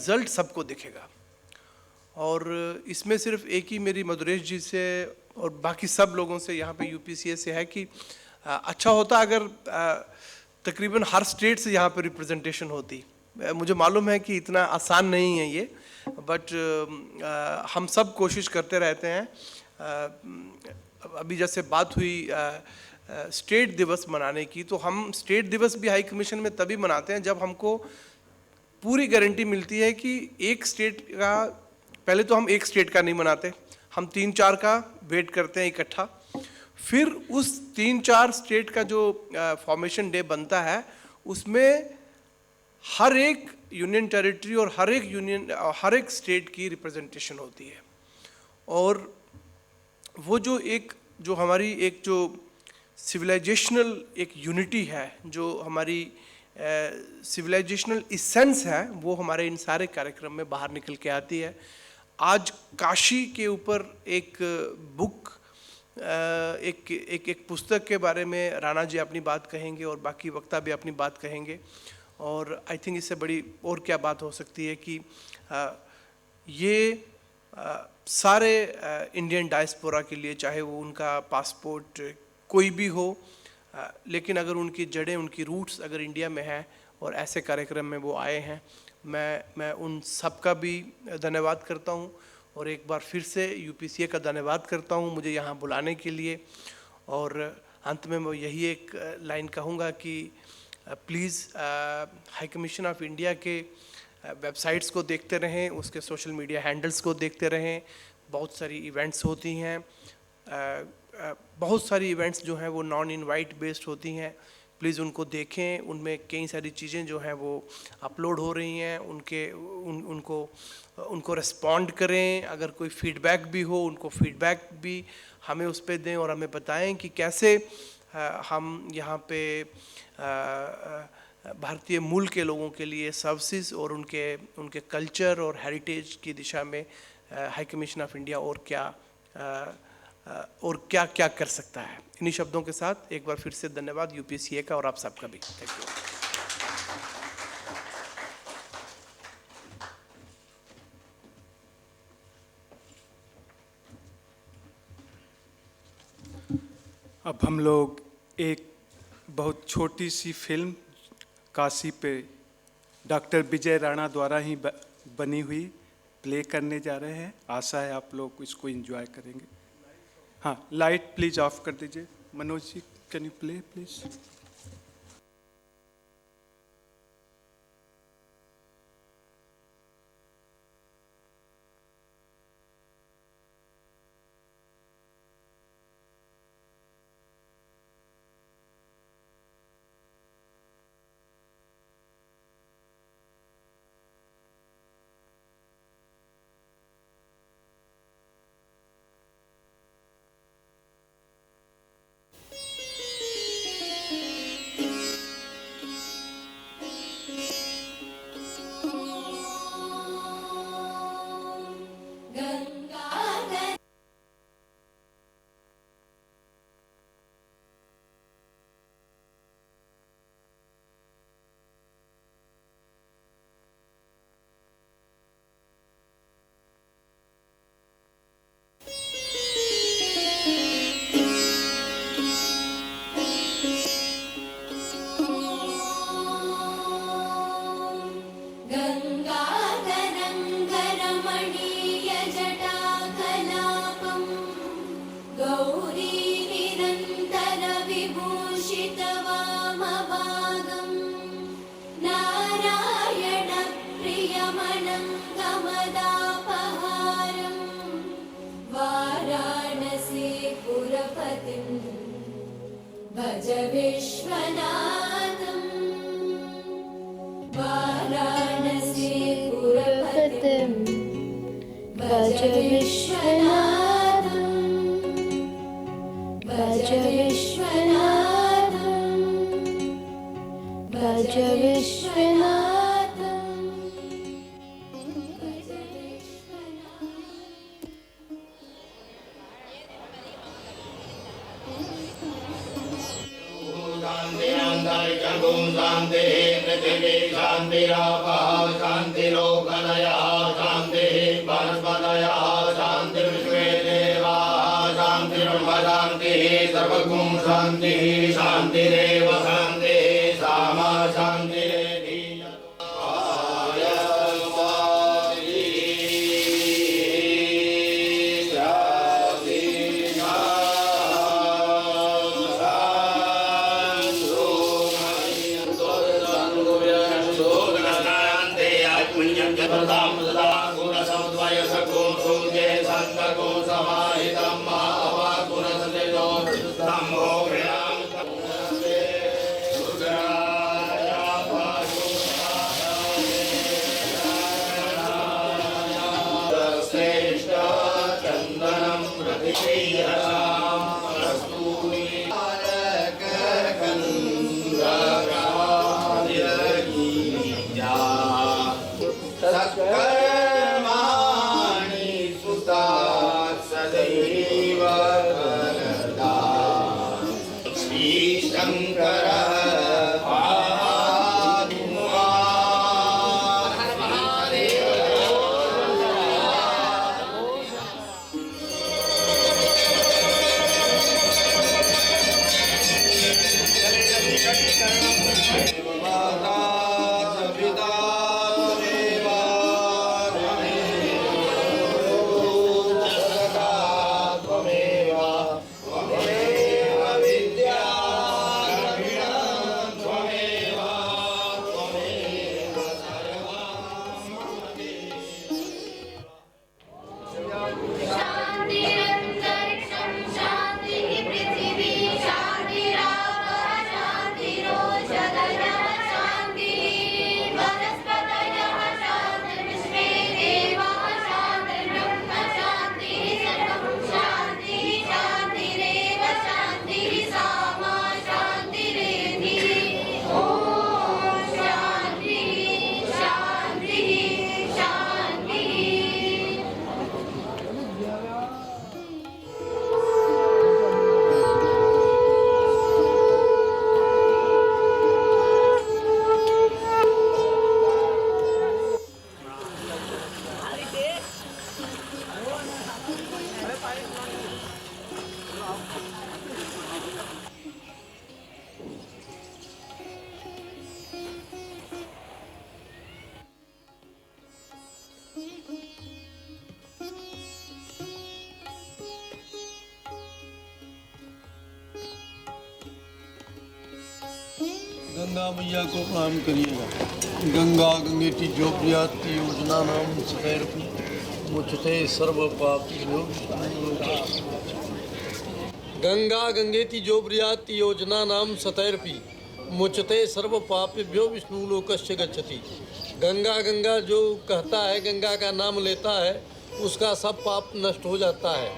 Result सबको दिखेगा। और इसमें सिर्फ एक ही मेरी मधुरेश जी से और बाकी सब लोगों से यहाँ पे यूपीसीए से है कि अच्छा होता अगर तकरीबन हर स्टेट से यहाँ पे रिप्रेजेंटेशन होती। मुझे मालूम है कि इतना आसान नहीं है ये, बट हम सब कोशिश करते रहते हैं। अभी जैसे बात हुई स्टेट दिवस मनाने की, तो हम स्टेट दिवस भी हाई कमीशन में तभी मनाते हैं जब हमको पूरी गारंटी मिलती है कि एक स्टेट का, पहले तो हम एक स्टेट का नहीं मनाते, हम 3-4 का वेट करते हैं इकट्ठा, फिर उस 3-4 स्टेट का जो फॉर्मेशन डे बनता है उसमें हर एक यूनियन टेरिटरी और हर एक स्टेट की रिप्रेजेंटेशन होती है। और वो जो हमारी एक जो सिविलाइजेशनल एक यूनिटी है, जो हमारी सिविलाइजेशनल इसेंस है, वो हमारे इन सारे कार्यक्रम में बाहर निकल के आती है। आज काशी के ऊपर एक बुक, एक पुस्तक के बारे में राणा जी अपनी बात कहेंगे और बाकी वक्ता भी अपनी बात कहेंगे। और आई थिंक इससे बड़ी और क्या बात हो सकती है कि ये सारे इंडियन डायस्पोरा के लिए, चाहे वो उनका पासपोर्ट कोई भी हो, लेकिन अगर उनकी जड़ें, उनकी रूट्स अगर इंडिया में हैं और ऐसे कार्यक्रम में वो आए हैं, मैं उन सब का भी धन्यवाद करता हूँ। और एक बार फिर से यूपीसीए का धन्यवाद करता हूँ मुझे यहाँ बुलाने के लिए। और अंत में मैं यही एक लाइन कहूँगा कि please high commission of India के वेबसाइट्स को देखते रहें, उसके सोशल मीडिया हैंडल्स को देखते रहें। बहुत सारी इवेंट्स होती हैं, बहुत सारी इवेंट्स जो हैं वो नॉन इनवाइट बेस्ड होती हैं, प्लीज़ उनको देखें। उनमें कई सारी चीज़ें जो हैं वो अपलोड हो रही हैं, उनको रिस्पॉन्ड करें। अगर कोई फीडबैक भी हो, उनको फीडबैक भी हमें उस पर दें और हमें बताएं कि कैसे हम यहाँ पे भारतीय मूल के लोगों के लिए सर्विसेज और उनके कल्चर और हेरिटेज की दिशा में हाई कमीशन ऑफ इंडिया और क्या क्या कर सकता है। इन्हीं शब्दों के साथ एक बार फिर से धन्यवाद यूपीसीए का और आप सबका भी। Thank you. अब हम लोग एक बहुत छोटी सी फिल्म काशी पे डॉक्टर विजय राणा द्वारा ही बनी हुई प्ले करने जा रहे हैं। आशा है आप लोग इसको एंजॉय करेंगे। हाँ, लाइट प्लीज़ ऑफ कर दीजिए। Manoj ji, can you play please. भज विश्वनाथं वाराणसी पुरपतिं भज विश्वनाथं भज विश्वनाथं भज विश्वनाथं। शांति पृथ्वी शांतिरापः शांतिरोकलय शान्तिः शान्तिरेव शान्तिः सामा शान्तिरेधि शान्तिरन्तरिक्षं शान्तिः पृथिवी शान्तिरापः शान्तिरोषधयः शान्तिः वनस्पतयः शान्तिर्विश्वे देवाः शान्तिर्ब्रह्म शान्तिः सर्वं शान्तिः शान्तिरेव शान्तिः सामा शान्तिरेधि ॐ शान्तिः शान्तिः शान्तिः गंगा मैया को प्रणाम करिएगा। गंगा गंगेति जो प्रियाति योजना नाम सदैर्पि मुचते सर्व पापिभ्यो गंगा गंगेति जो प्रियाति योजना नाम सतैर्पि मुचते सर्व पापिभ्यो विष्णु लोकस्य गच्छति। गंगा गंगा जो कहता है, गंगा का नाम लेता है, उसका सब पाप नष्ट हो जाता है।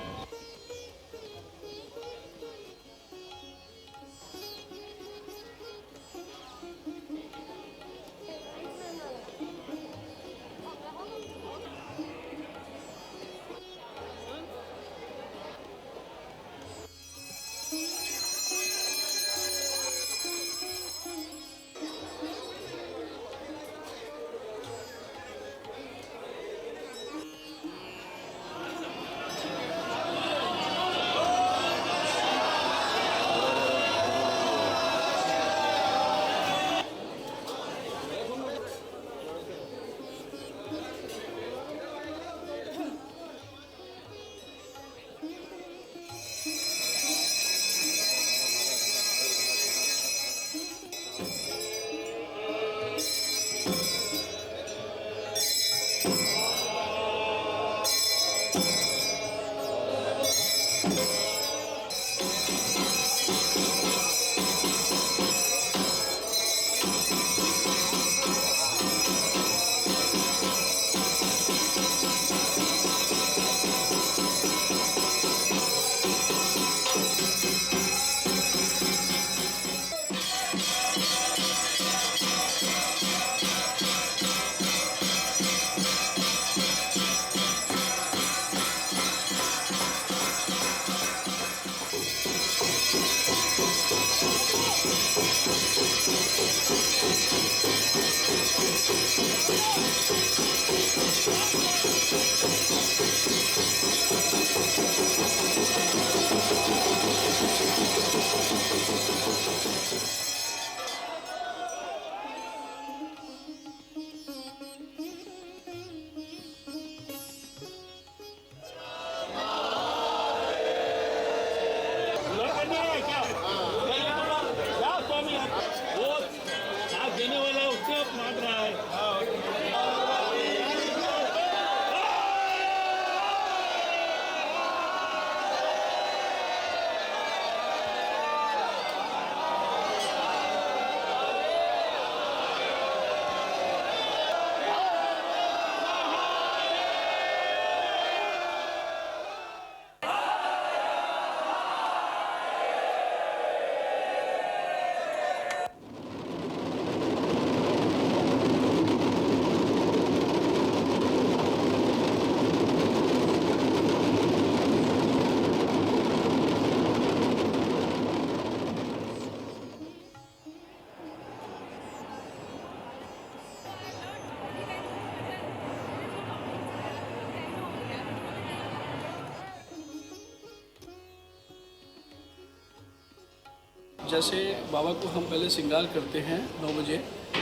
जैसे बाबा को हम पहले श्रृंगार करते हैं 9 बजे,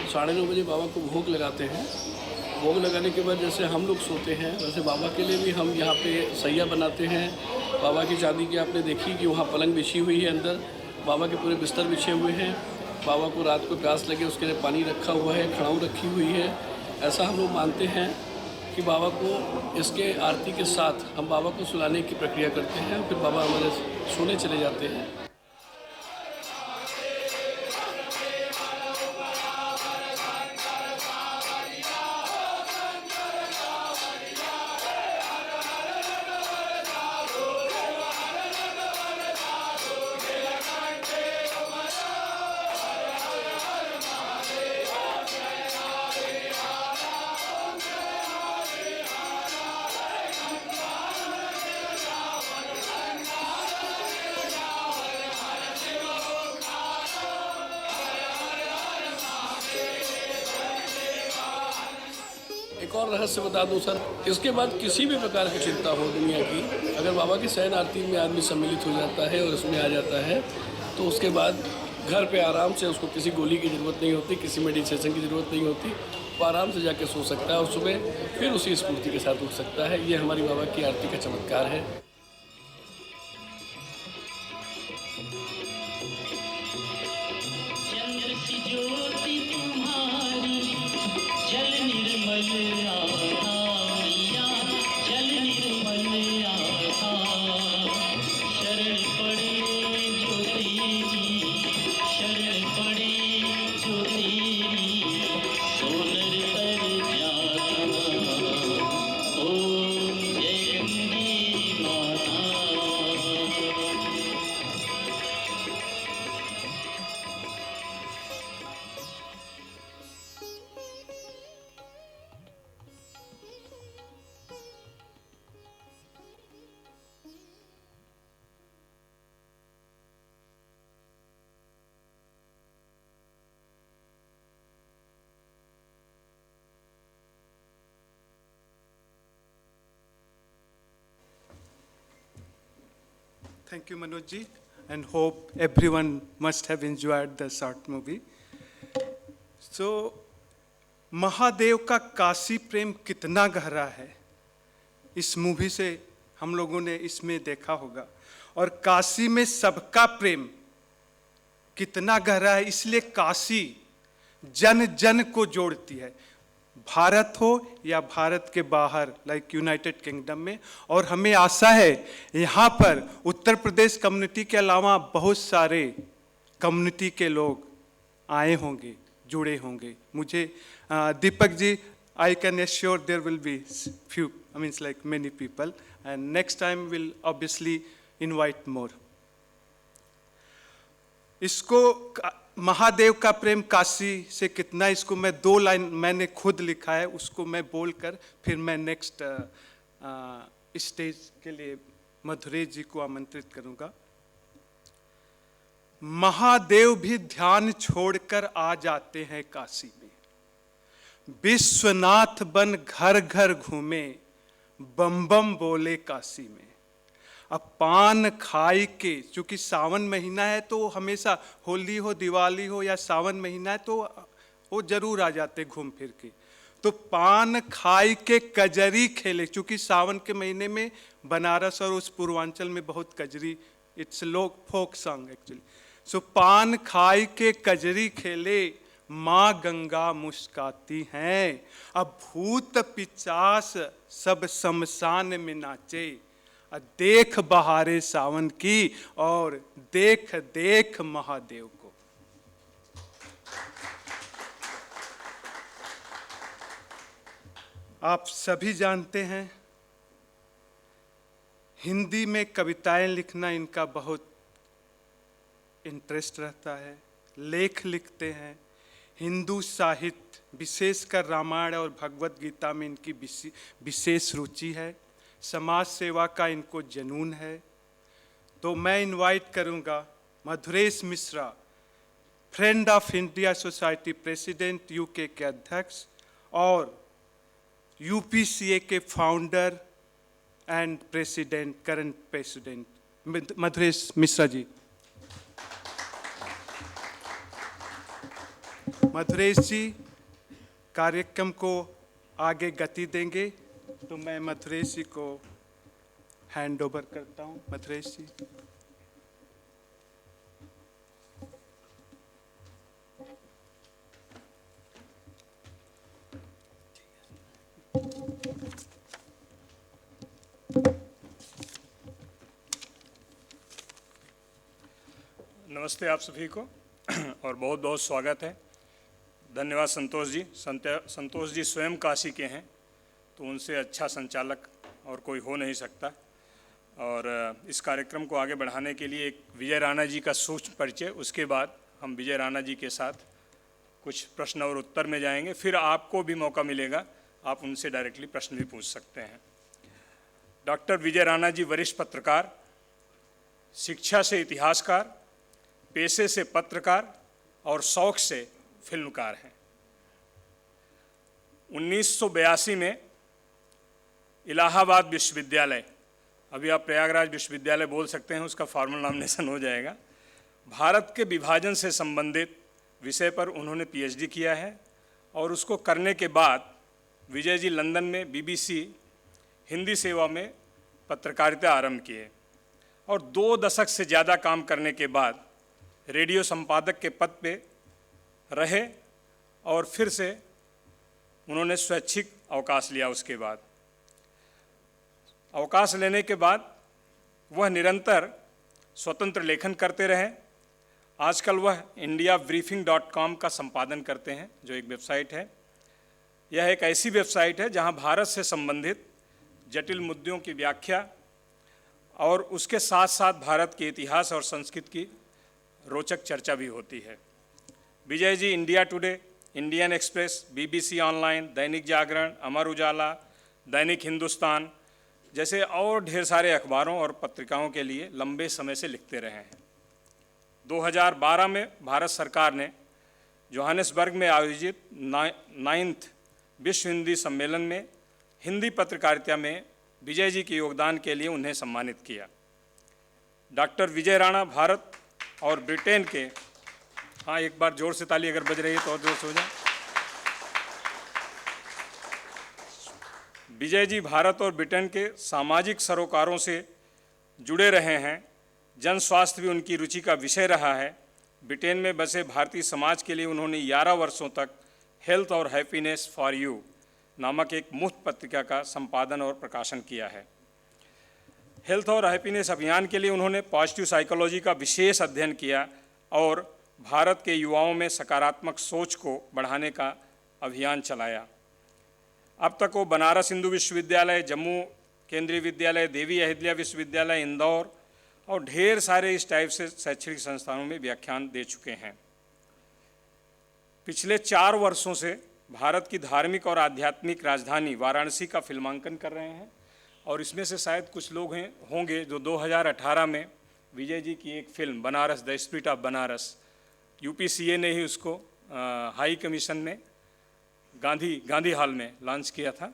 9:30 बजे बाबा को भोग लगाते हैं। भोग लगाने के बाद जैसे हम लोग सोते हैं वैसे बाबा के लिए भी हम यहाँ पे सैया बनाते हैं। बाबा की चांदी की आपने देखी कि वहाँ पलंग बिछी हुई है, अंदर बाबा के पूरे बिस्तर बिछे हुए हैं। बाबा को रात को प्यास लगे उसके लिए पानी रखा हुआ है, खड़ाऊ रखी हुई है। ऐसा हम लोग मानते हैं कि बाबा को इसके आरती के साथ हम बाबा को सुलाने की प्रक्रिया करते हैं, फिर बाबा हमारे सोने चले जाते हैं। एक और रहस्य बता दूं सर, इसके बाद किसी भी प्रकार की चिंता हो दुनिया की, अगर बाबा की शयन आरती में आदमी सम्मिलित हो जाता है और इसमें आ जाता है तो उसके बाद घर पे आराम से उसको किसी गोली की ज़रूरत नहीं होती, किसी मेडिटेशन की ज़रूरत नहीं होती। वो आराम से जाके सो सकता है और सुबह फिर उसी स्फूर्ति के साथ उठ सकता है। ये हमारी बाबा की आरती का चमत्कार है। चंद्र सी ज्योति तुम्हारी, जल निर्मल आता मैया, जल निर्मल आता। शरण पड़े जो तेरी, शरण पड़े जो तेरी, सोनर तर जाता। ओम जय गंगे माता। Thank you, Manoj ji, and hope everyone must have enjoyed the short movie. So, Mahadev का काशी प्रेम कितना गहरा है, इस मूवी से हम लोगों ने इसमें देखा होगा। और काशी में सबका प्रेम कितना गहरा है, इसलिए काशी जन जन को जोड़ती है, भारत हो या भारत के बाहर, लाइक यूनाइटेड किंगडम में। और हमें आशा है यहाँ पर उत्तर प्रदेश कम्युनिटी के अलावा बहुत सारे कम्युनिटी के लोग आए होंगे, जुड़े होंगे। मुझे Deepak ji, I can assure there will be few, I mean like many people, and next time we'll obviously invite more. इसको महादेव का प्रेम काशी से कितना, इसको मैं 2 लाइन मैंने खुद लिखा है, उसको मैं बोलकर फिर मैं नेक्स्ट स्टेज के लिए मधुरेश जी को आमंत्रित करूंगा। महादेव भी ध्यान छोड़कर आ जाते हैं काशी में, विश्वनाथ बन घर घर घूमे, बम बम बोले काशी में। अब पान खाई के, चूंकि सावन महीना है तो हमेशा होली हो, दिवाली हो या सावन महीना है तो वो जरूर आ जाते घूम फिर के। तो पान खाई के कजरी खेले, चूंकि सावन के महीने में बनारस और उस पूर्वांचल में बहुत कजरी, इट्स लोक फोक सॉन्ग एक्चुअली। सो पान खाई के कजरी खेले, माँ गंगा मुस्काती हैं, अब भूत पिचास सब शमशान में नाचे। देख बहारे सावन की और देख देख महादेव को। आप सभी जानते हैं हिंदी में कविताएं लिखना इनका बहुत इंटरेस्ट रहता है, लेख लिखते हैं। हिंदू साहित्य, विशेषकर रामायण और भगवत गीता में इनकी विशेष रुचि है। समाज सेवा का इनको जनून है। तो मैं इनवाइट करूंगा Madhuresh Mishra, friend of India society president UK के अध्यक्ष और यूपीसीए के founder and president, current president Madhuresh Mishra ji. Mathuresh ji कार्यक्रम को आगे गति देंगे, तो मैं मथुरेश जी को हैंड ओवर करता हूं। मथुरेश जी। नमस्ते आप सभी को और बहुत बहुत स्वागत है। धन्यवाद संतोष जी। संतोष जी स्वयं काशी के हैं, तो उनसे अच्छा संचालक और कोई हो नहीं सकता। और इस कार्यक्रम को आगे बढ़ाने के लिए एक विजय राणा जी का सूक्ष्म परिचय, उसके बाद हम विजय राणा जी के साथ कुछ प्रश्न और उत्तर में जाएंगे। फिर आपको भी मौका मिलेगा, आप उनसे डायरेक्टली प्रश्न भी पूछ सकते हैं। डॉक्टर विजय राणा जी वरिष्ठ पत्रकार, शिक्षा से इतिहासकार, पेशे से पत्रकार और शौक से फिल्मकार हैं। 1982 में इलाहाबाद विश्वविद्यालय, अभी आप प्रयागराज विश्वविद्यालय बोल सकते हैं, उसका फॉर्मल नॉमिनेशन हो जाएगा, भारत के विभाजन से संबंधित विषय पर उन्होंने पीएचडी किया है। और उसको करने के बाद विजय जी लंदन में बीबीसी हिंदी सेवा में पत्रकारिता आरंभ किए और 2 दशक से ज़्यादा काम करने के बाद रेडियो संपादक के पद पे रहे और फिर से उन्होंने स्वैच्छिक अवकाश लिया। उसके बाद अवकाश लेने के बाद वह निरंतर स्वतंत्र लेखन करते रहे। आजकल वह indiabriefing.com का संपादन करते हैं, जो एक वेबसाइट है। यह एक ऐसी वेबसाइट है जहां भारत से संबंधित जटिल मुद्दों की व्याख्या और उसके साथ साथ भारत के इतिहास और संस्कृति की रोचक चर्चा भी होती है। Vijay ji India Today, Indian Express, BBC online, Dainik Jagran, Amar Ujala, दैनिक हिंदुस्तान जैसे और ढेर सारे अखबारों और पत्रिकाओं के लिए लंबे समय से लिखते रहे हैं। 2012 में भारत सरकार ने जोहानिसबर्ग में आयोजित 9th विश्व हिंदी सम्मेलन में हिंदी पत्रकारिता में विजय जी के योगदान के लिए उन्हें सम्मानित किया। डॉक्टर विजय राणा भारत और ब्रिटेन के, हाँ एक बार जोर से ताली अगर बज रही है तो और जोर से हो जाए। विजय जी भारत और ब्रिटेन के सामाजिक सरोकारों से जुड़े रहे हैं। जन स्वास्थ्य भी उनकी रुचि का विषय रहा है। ब्रिटेन में बसे भारतीय समाज के लिए उन्होंने 11 वर्षों तक हेल्थ और हैप्पीनेस फॉर यू नामक एक मुफ्त पत्रिका का संपादन और प्रकाशन किया है। हेल्थ और हैप्पीनेस अभियान के लिए उन्होंने पॉजिटिव साइकोलॉजी का विशेष अध्ययन किया और भारत के युवाओं में सकारात्मक सोच को बढ़ाने का अभियान चलाया। अब तक वो बनारस हिंदू विश्वविद्यालय, जम्मू केंद्रीय विद्यालय, देवी अहिल्या विश्वविद्यालय इंदौर और ढेर सारे इस टाइप से शैक्षणिक संस्थानों में व्याख्यान दे चुके हैं। पिछले 4 वर्षों से भारत की धार्मिक और आध्यात्मिक राजधानी वाराणसी का फिल्मांकन कर रहे हैं और इसमें से शायद कुछ लोग होंगे जो 2018 में विजय जी की एक film Banaras the spirit of Banaras, UPCA ने ही उसको हाई कमीशन में गांधी हॉल में लॉन्च किया था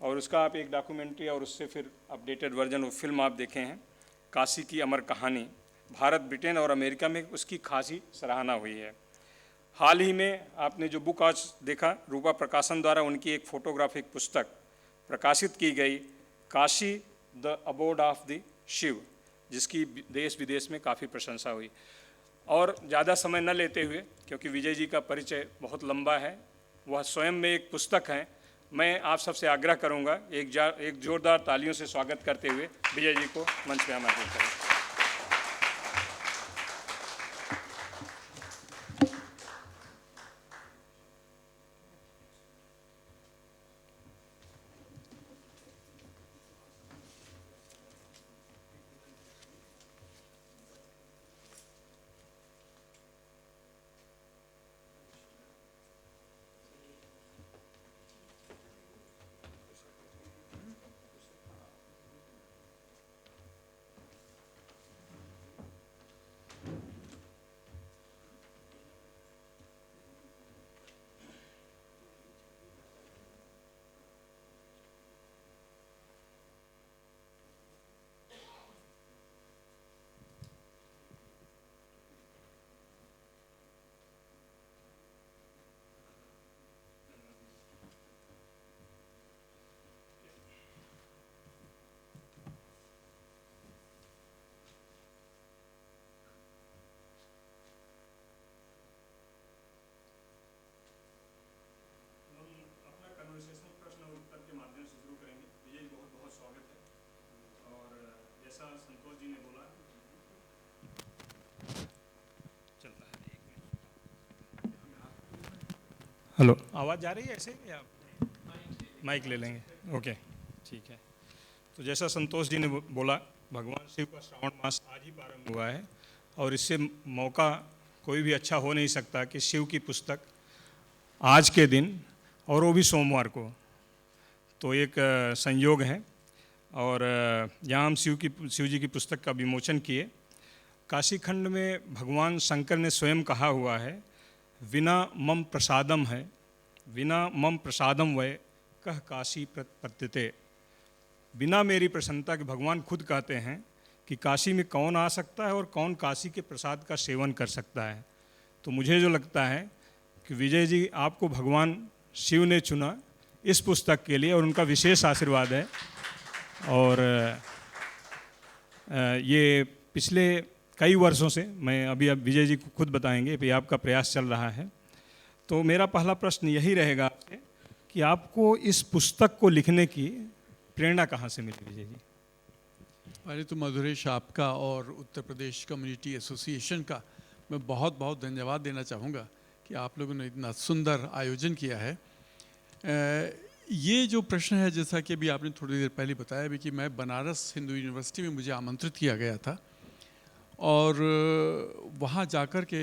और उसका आप एक डॉक्यूमेंट्री और उससे फिर अपडेटेड वर्जन ऑफ फिल्म आप देखे हैं, काशी की अमर कहानी। भारत, ब्रिटेन और अमेरिका में उसकी खासी सराहना हुई है। हाल ही में आपने जो बुक आज देखा, रूपा प्रकाशन द्वारा उनकी एक फोटोग्राफिक पुस्तक प्रकाशित की गई, Kashi the abode of the Shiva, जिसकी देश विदेश में काफ़ी प्रशंसा हुई। और ज़्यादा समय न लेते हुए, क्योंकि विजय जी का परिचय बहुत लंबा है, वह स्वयं में एक पुस्तक है, मैं आप सबसे आग्रह करूंगा एक जोरदार तालियों से स्वागत करते हुए विजय जी को मंच पर आमंत्रित करें। हेलो, आवाज़ जा रही है ऐसे या माइक ले लेंगे? ओके, ठीक है। तो जैसा संतोष जी ने बोला, भगवान शिव का श्रावण मास आज ही प्रारंभ हुआ है और इससे मौका कोई भी अच्छा हो नहीं सकता कि शिव की पुस्तक आज के दिन, और वो भी सोमवार को, तो एक संयोग है। और यहाँ हम शिव जी की पुस्तक का विमोचन किए। काशी खंड में भगवान शंकर ने स्वयं कहा हुआ है, विना मम प्रसादम है, विना मम प्रसादम वै कह काशी प्रत्यते। बिना मेरी प्रसन्नता के, भगवान खुद कहते हैं कि काशी में कौन आ सकता है और कौन काशी के प्रसाद का सेवन कर सकता है। तो मुझे जो लगता है कि विजय जी, आपको भगवान शिव ने चुना इस पुस्तक के लिए और उनका विशेष आशीर्वाद है। और ये पिछले कई वर्षों से, मैं अभी अब विजय जी खुद बताएंगे कि आपका प्रयास चल रहा है। तो मेरा पहला प्रश्न यही रहेगा आपसे कि आपको इस पुस्तक को लिखने की प्रेरणा कहाँ से मिली विजय जी? पहले तो मधुरेश आपका और उत्तर प्रदेश कम्युनिटी एसोसिएशन का मैं बहुत बहुत धन्यवाद देना चाहूँगा कि आप लोगों ने इतना सुंदर आयोजन किया है। ये जो प्रश्न है, जैसा कि अभी आपने थोड़ी देर पहले बताया भी कि मैं बनारस हिंदू यूनिवर्सिटी में मुझे आमंत्रित किया गया था और वहाँ जाकर के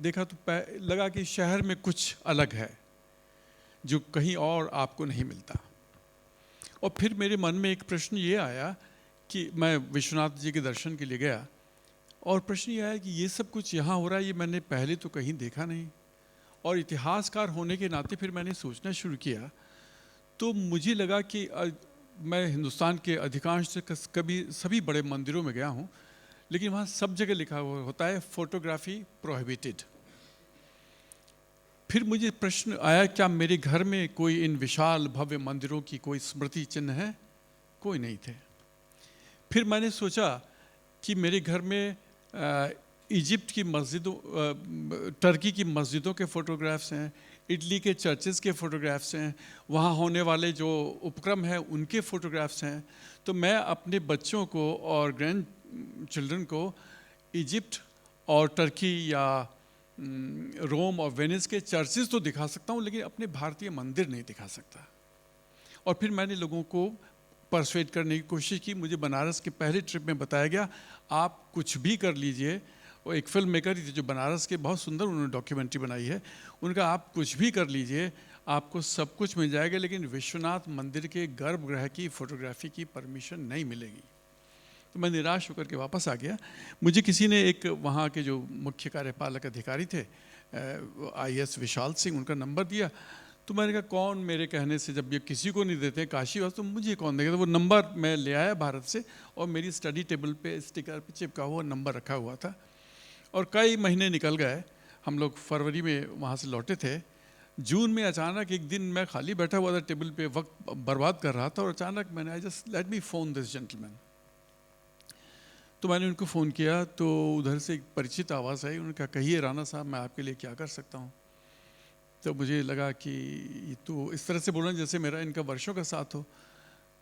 देखा तो लगा कि शहर में कुछ अलग है जो कहीं और आपको नहीं मिलता। और फिर मेरे मन में एक प्रश्न ये आया कि मैं विश्वनाथ जी के दर्शन के लिए गया और प्रश्न ये आया कि ये सब कुछ यहाँ हो रहा है, ये मैंने पहले तो कहीं देखा नहीं। और इतिहासकार होने के नाते फिर मैंने सोचना शुरू किया, तो मुझे लगा कि मैं हिंदुस्तान के अधिकांश कभी सभी बड़े मंदिरों में गया हूँ, लेकिन वहाँ सब जगह लिखा हुआ होता है फोटोग्राफी प्रोहिबिटेड। फिर मुझे प्रश्न आया, क्या मेरे घर में कोई इन विशाल भव्य मंदिरों की कोई स्मृति चिन्ह है? कोई नहीं थे। फिर मैंने सोचा कि मेरे घर में इजिप्ट की मस्जिदों, टर्की की मस्जिदों के फ़ोटोग्राफ्स हैं, इटली के चर्चेस के फ़ोटोग्राफ्स हैं, वहाँ होने वाले जो उपक्रम हैं उनके फ़ोटोग्राफ्स हैं। तो मैं अपने बच्चों को और ग्रैंड चिल्ड्रन को इजिप्ट और टर्की या रोम और वेनिस के चर्चेस तो दिखा सकता हूँ, लेकिन अपने भारतीय मंदिर नहीं दिखा सकता। और फिर मैंने लोगों को परसुएट करने की कोशिश की। मुझे बनारस के पहले ट्रिप में बताया गया, आप कुछ भी कर लीजिए। वो एक फिल्म मेकर ही थे जो बनारस के, बहुत सुंदर उन्होंने डॉक्यूमेंट्री बनाई है। उनका आप कुछ भी कर लीजिए, आपको सब कुछ मिल जाएगा, लेकिन विश्वनाथ मंदिर के गर्भगृह की फ़ोटोग्राफी की परमिशन नहीं मिलेगी। तो मैं निराश होकर के वापस आ गया। मुझे किसी ने, एक वहाँ के जो मुख्य कार्यपालक अधिकारी थे IAS विशाल सिंह, उनका नंबर दिया। तो मैंने कहा कौन मेरे कहने से, जब ये किसी को नहीं देते काशी वास, तो मुझे कौन देगा? तो वो नंबर मैं ले आया भारत से और मेरी स्टडी टेबल पे स्टिकर पे चिपका हुआ नंबर रखा हुआ था। और कई महीने निकल गए, हम लोग फरवरी में वहाँ से लौटे थे। जून में अचानक एक दिन मैं खाली बैठा हुआ था टेबल पे, वक्त बर्बाद कर रहा था, और अचानक मैंने, I just let me phone this gentleman. तो मैंने उनको फ़ोन किया तो उधर से एक परिचित आवाज़ आई। उन्होंने कहा, कहिए राणा साहब, मैं आपके लिए क्या कर सकता हूँ? तो मुझे लगा कि ये तो इस तरह से बोल रहे हैं जैसे मेरा इनका वर्षों का साथ हो।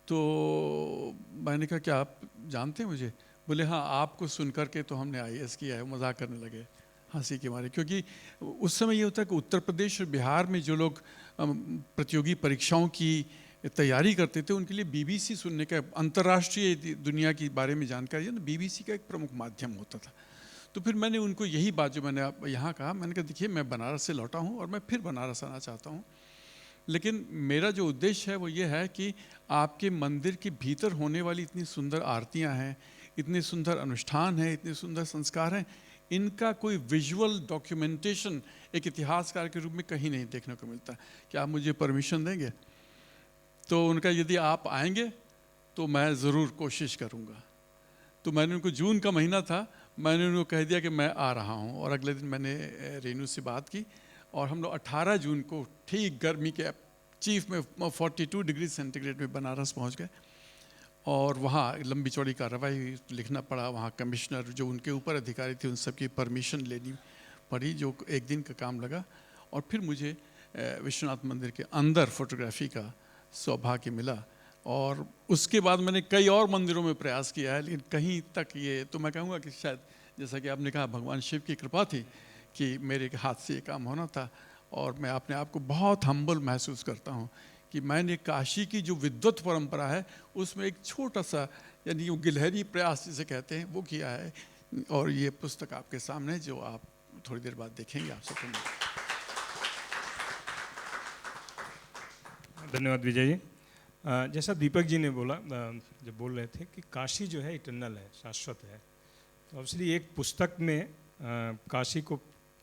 तो मैंने कहा, क्या आप जानते हैं मुझे? बोले, हाँ, आपको सुन कर के तो हमने IAS किया है। मजाक करने लगे हंसी के मारे, क्योंकि उस समय ये होता है कि उत्तर प्रदेश और बिहार में जो लोग प्रतियोगी परीक्षाओं की तैयारी करते थे, उनके लिए BBC सुनने का, अंतर्राष्ट्रीय दुनिया की बारे में जानकारी है ना, BBC का एक प्रमुख माध्यम होता था। तो फिर मैंने उनको यही बात जो मैंने यहाँ कहा, मैंने कहा, देखिए, मैं बनारस से लौटा हूँ और मैं फिर बनारस आना चाहता हूँ, लेकिन मेरा जो उद्देश्य है वो ये है कि आपके मंदिर के भीतर होने वाली इतनी सुंदर आरतियाँ हैं, इतने सुंदर अनुष्ठान हैं, इतने सुंदर संस्कार हैं, इनका कोई विजुअल डॉक्यूमेंटेशन एक इतिहासकार के रूप में कहीं नहीं देखने को मिलता। क्या आप मुझे परमिशन देंगे? तो उनका, यदि आप आएंगे तो मैं ज़रूर कोशिश करूँगा। तो मैंने उनको, जून का महीना था, मैंने उनको कह दिया कि मैं आ रहा हूँ। और अगले दिन मैंने रेनू से बात की और हम लोग 18 जून को ठीक गर्मी के चीफ में 42 डिग्री सेंटीग्रेड में बनारस पहुँच गए। और वहाँ लंबी चौड़ी कार्रवाई लिखना पड़ा। वहाँ कमिश्नर जो उनके ऊपर अधिकारी थे, उन सबकी परमिशन लेनी पड़ी, जो एक दिन का काम लगा। और फिर मुझे विश्वनाथ मंदिर के अंदर फोटोग्राफी का सौभाग्य मिला। और उसके बाद मैंने कई और मंदिरों में प्रयास किया है, लेकिन कहीं तक ये, तो मैं कहूँगा कि शायद जैसा कि आपने कहा, भगवान शिव की कृपा थी कि मेरे हाथ से ये काम होना था। और मैं अपने आप को बहुत हम्बल महसूस करता हूँ कि मैंने काशी की जो विद्वत परंपरा है उसमें एक छोटा सा, यानी वो गिलहरी प्रयास जिसे कहते हैं, वो किया है। और ये पुस्तक आपके सामने जो आप थोड़ी देर बाद देखेंगे। आप सबको धन्यवाद विजय जी। जैसा दीपक जी ने बोला, जब बोल रहे थे कि काशी जो है इटर्नल है, शाश्वत है, तो ऑब्वियसली एक पुस्तक में काशी को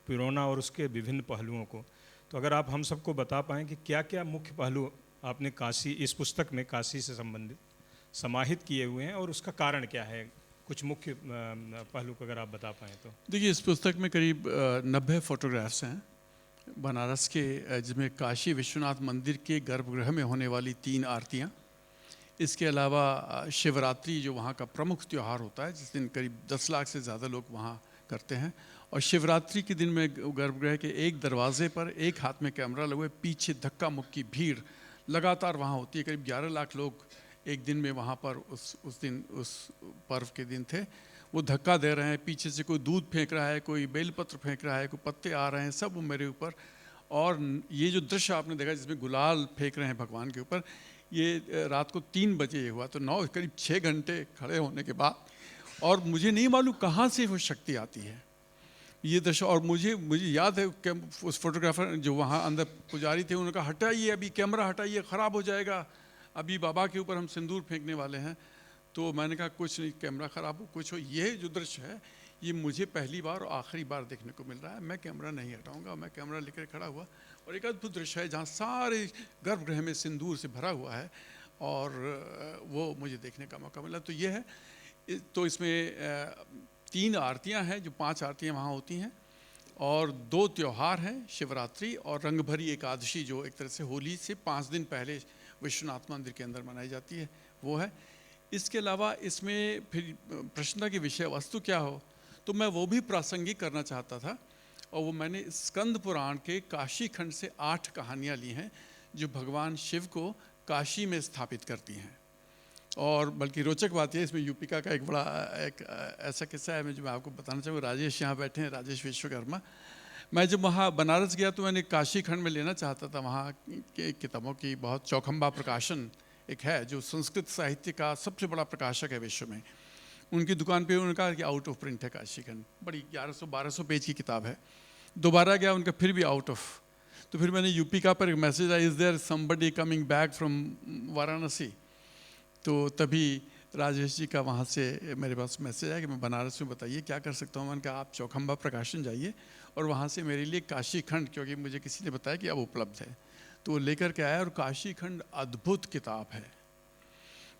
पिरोना और उसके विभिन्न पहलुओं को, तो अगर आप हम सबको बता पाएँ कि क्या क्या मुख्य पहलू आपने काशी, इस पुस्तक में काशी से संबंधित समाहित किए हुए हैं और उसका कारण क्या है, कुछ मुख्य पहलू को अगर आप बता पाएँ तो। देखिए, इस पुस्तक में करीब 90 फोटोग्राफ्स हैं बनारस के, जिसमें काशी विश्वनाथ मंदिर के गर्भगृह में होने वाली 3 आरतियाँ, इसके अलावा शिवरात्रि जो वहाँ का प्रमुख त्यौहार होता है, जिस दिन करीब 10 लाख से ज़्यादा लोग वहाँ करते हैं, और शिवरात्रि के दिन में गर्भगृह के एक दरवाजे पर एक हाथ में कैमरा लगे, पीछे धक्का मुक्की भीड़ लगातार वहाँ होती है। करीब 11 लाख लोग एक दिन में वहाँ पर उस दिन, उस पर्व के दिन थे। वो धक्का दे रहे हैं, पीछे से कोई दूध फेंक रहा है, कोई बेलपत्र फेंक रहा है, कोई पत्ते आ रहे हैं, सब वो मेरे ऊपर। और ये जो दृश्य आपने देखा जिसमें गुलाल फेंक रहे हैं भगवान के ऊपर, ये रात को 3 बजे हुआ, तो 9 करीब 6 घंटे खड़े होने के बाद, और मुझे नहीं मालूम कहाँ से वो शक्ति आती है ये दृश्य। और मुझे याद है कि उस फोटोग्राफर जो वहाँ अंदर पुजारी थे, उन्होंने कहा हटाइए, अभी कैमरा हटाइए, ख़राब हो जाएगा, अभी बाबा के ऊपर हम सिंदूर फेंकने वाले हैं। तो मैंने कहा कुछ नहीं, कैमरा ख़राब हो कुछ हो, ये जो दृश्य है ये मुझे पहली बार और आखिरी बार देखने को मिल रहा है। मैं कैमरा नहीं हटाऊंगा, मैं कैमरा लेकर खड़ा हुआ, और एक अद्भुत दृश्य है जहाँ सारे गर्भगृह में सिंदूर से भरा हुआ है, और वो मुझे देखने का मौका मिला। तो ये है, तो इसमें 3 आरतियाँ हैं, जो 5 आरतियाँ वहाँ होती हैं, और 2 त्यौहार हैं, शिवरात्रि और रंगभरी एकादशी, जो एक तरह से होली से 5 दिन पहले विश्वनाथ मंदिर के अंदर मनाई जाती है, वो है। इसके अलावा इसमें फिर प्रश्न था कि विषय वस्तु क्या हो, तो मैं वो भी प्रासंगिक करना चाहता था, और वो मैंने स्कंद पुराण के काशी खंड से 8 कहानियाँ ली हैं जो भगवान शिव को काशी में स्थापित करती हैं। और बल्कि रोचक बात यह, इसमें यूपिका का एक बड़ा एक ऐसा किस्सा है जो मैं आपको बताना चाहूँगा। राजेश यहाँ बैठे हैं, राजेश विश्वकर्मा। मैं जब वहाँ बनारस गया तो मैंने काशी खंड में लेना चाहता था, वहाँ के किताबों की बहुत चौखंबा प्रकाशन एक है जो संस्कृत साहित्य का सबसे बड़ा प्रकाशक है विश्व में। उनकी दुकान पे उन्होंने कहा कि आउट ऑफ प्रिंट है काशी खंड, बड़ी 1100-1200 पेज की किताब है। दोबारा गया, उनका फिर भी आउट ऑफ। तो फिर मैंने यूपिका पर एक मैसेज आया, is there somebody coming back from Varanasi. तो तभी राजेश जी का वहाँ से मेरे पास मैसेज आया कि मैं बनारस में, बताइए क्या कर सकता हूँ। मैंने कहा आप चौखंबा प्रकाशन जाइए और वहाँ से मेरे लिए काशी खंड, क्योंकि मुझे किसी ने बताया कि अब उपलब्ध है, तो वो लेकर के आया। और काशी खंड अद्भुत किताब है।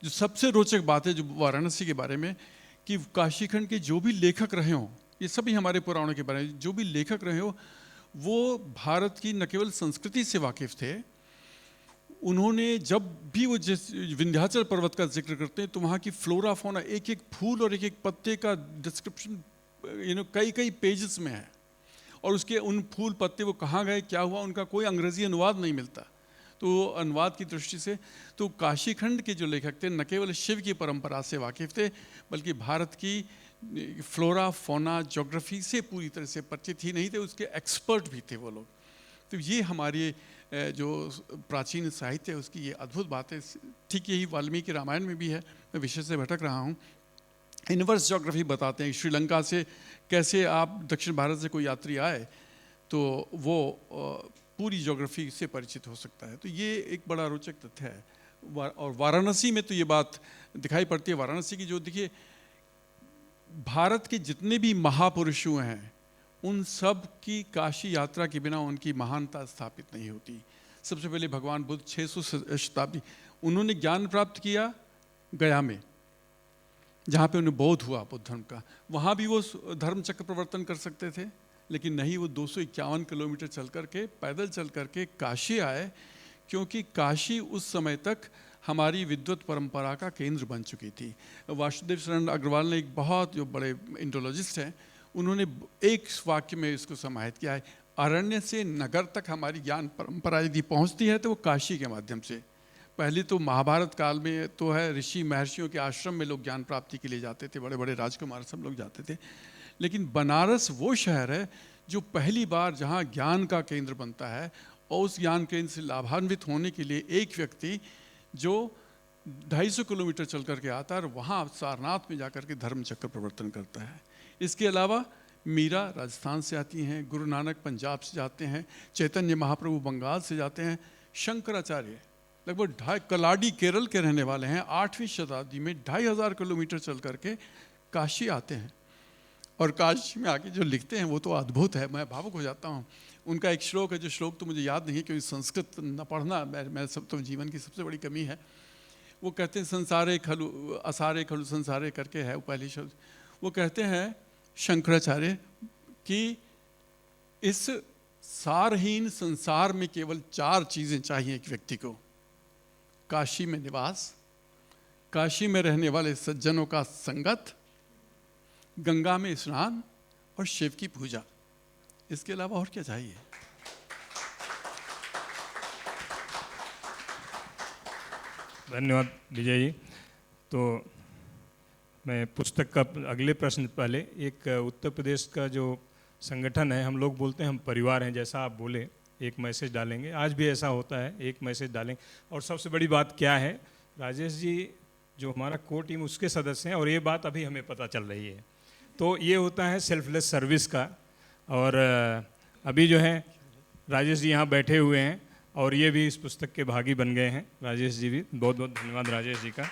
जो सबसे रोचक बात है जो वाराणसी के बारे में, कि काशी खंड के जो भी लेखक रहे हों, ये सभी हमारे पुराणों के बारे में जो भी लेखक रहे हो, वो भारत की न केवल संस्कृति से वाकिफ़ थे, उन्होंने जब भी वो जिस विंध्याचल पर्वत का जिक्र करते हैं तो वहाँ की फ्लोरा फौना, एक एक फूल और एक एक पत्ते का डिस्क्रिप्शन कई कई पेजेस में है। और उसके उन फूल पत्ते वो कहाँ गए, क्या हुआ, उनका कोई अंग्रेजी अनुवाद नहीं मिलता। तो अनुवाद की दृष्टि से तो काशी खंड के जो लेखक थे न केवल शिव की परंपरा से वाकिफ़ थे, बल्कि भारत की फ्लोरा फौना ज्योग्राफी से पूरी तरह से परिचित ही नहीं थे, उसके एक्सपर्ट भी थे वो लोग। तो ये हमारी जो प्राचीन साहित्य है उसकी ये अद्भुत बात है। ठीक यही वाल्मीकि रामायण में भी है। मैं विषय से भटक रहा हूँ। इन्वर्स ज्योग्राफी बताते हैं, श्रीलंका से कैसे आप दक्षिण भारत से कोई यात्री आए तो वो पूरी ज्योग्राफी से परिचित हो सकता है। तो ये एक बड़ा रोचक तथ्य है। और वाराणसी में तो ये बात दिखाई पड़ती है। वाराणसी की जो, देखिए, भारत के जितने भी महापुरुष हुए हैं उन सब की काशी यात्रा के बिना उनकी महानता स्थापित नहीं होती। सबसे पहले भगवान बुद्ध 600 शताब्दी, उन्होंने ज्ञान प्राप्त किया गया में, जहाँ पे उन्हें बोध हुआ बुद्ध धर्म का। वहाँ भी वो धर्म चक्र प्रवर्तन कर सकते थे, लेकिन नहीं, वो 251 किलोमीटर चल करके, पैदल चल करके काशी आए, क्योंकि काशी उस समय तक हमारी विद्वत परंपरा का केंद्र बन चुकी थी। वासुदेव शरण अग्रवाल ने, एक बहुत जो बड़े इंडोलॉजिस्ट हैं, उन्होंने एक वाक्य में इसको समाहित किया है, अरण्य से नगर तक हमारी ज्ञान परंपरा यदि पहुंचती है तो वो काशी के माध्यम से। पहले तो महाभारत काल में तो है, ऋषि महर्षियों के आश्रम में लोग ज्ञान प्राप्ति के लिए जाते थे, बड़े बड़े राजकुमार सब लोग जाते थे। लेकिन बनारस वो शहर है जो पहली बार जहाँ ज्ञान का केंद्र बनता है, और उस ज्ञान केंद्र से लाभान्वित होने के लिए एक व्यक्ति जो 250 किलोमीटर चल करके आता है और वहाँ सारनाथ में जाकर के धर्म चक्र प्रवर्तन करता है। इसके अलावा मीरा राजस्थान से आती हैं, गुरु नानक पंजाब से जाते हैं, चैतन्य महाप्रभु बंगाल से जाते हैं, शंकराचार्य लगभग 2.5 कलाडी केरल के रहने वाले हैं, 8वीं शताब्दी में 2500 किलोमीटर चल करके काशी आते हैं और काशी में आके जो लिखते हैं वो तो अद्भुत है, मैं भावुक हो जाता हूँ। उनका एक श्लोक है, जो श्लोक तो मुझे याद नहीं है क्योंकि संस्कृत न पढ़ना मैं सब तो जीवन की सबसे बड़ी कमी है। वो कहते हैं संसारे खलु असारे खलु संसारे करके है वो पहली शब्द। वो कहते हैं शंकराचार्य कि इस सारहीन संसार में केवल 4 चीज़ें चाहिए एक व्यक्ति को: काशी में निवास, काशी में रहने वाले सज्जनों का संगत, गंगा में स्नान और शिव की पूजा। इसके अलावा और क्या चाहिए? धन्यवाद विजय जी। तो मैं पुस्तक का अगले प्रश्न पहले, एक उत्तर प्रदेश का जो संगठन है, हम लोग बोलते हैं हम परिवार हैं, जैसा आप बोले एक मैसेज डालेंगे, आज भी ऐसा होता है, एक मैसेज डालेंगे। और सबसे बड़ी बात क्या है, राजेश जी जो हमारा कोर टीम उसके सदस्य हैं और ये बात अभी हमें पता चल रही है। तो ये होता है सेल्फलेस सर्विस का। और अभी जो है राजेश जी यहाँ बैठे हुए हैं और ये भी इस पुस्तक के भागी बन गए हैं। राजेश जी भी बहुत बहुत धन्यवाद राजेश जी का।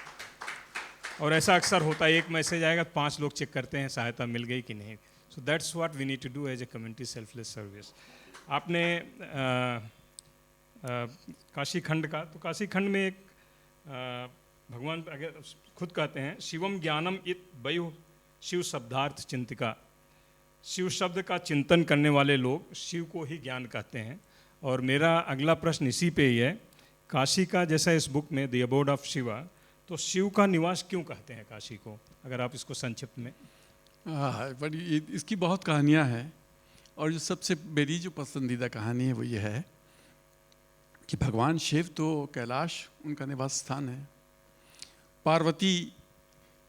और ऐसा अक्सर होता है, एक मैसेज आएगा 5 लोग चेक करते हैं सहायता मिल गई कि नहीं। So that's what we need to do as a community selfless service. आपने काशी खंड का, तो काशी खंड में एक भगवान अगर खुद कहते हैं, शिवम ज्ञानम इत वयु शिव शब्दार्थ चिंतिका। शिव शब्द का चिंतन करने वाले लोग शिव को ही ज्ञान कहते हैं। और मेरा अगला प्रश्न इसी पे ही है, काशी का जैसा इस बुक में द अबोर्ड ऑफ शिवा, तो शिव का निवास क्यों कहते हैं काशी को, अगर आप इसको संक्षिप्त में। बड़ी इसकी बहुत कहानियाँ हैं और जो सबसे मेरी जो पसंदीदा कहानी है वो ये है कि भगवान शिव तो कैलाश उनका निवास स्थान है। पार्वती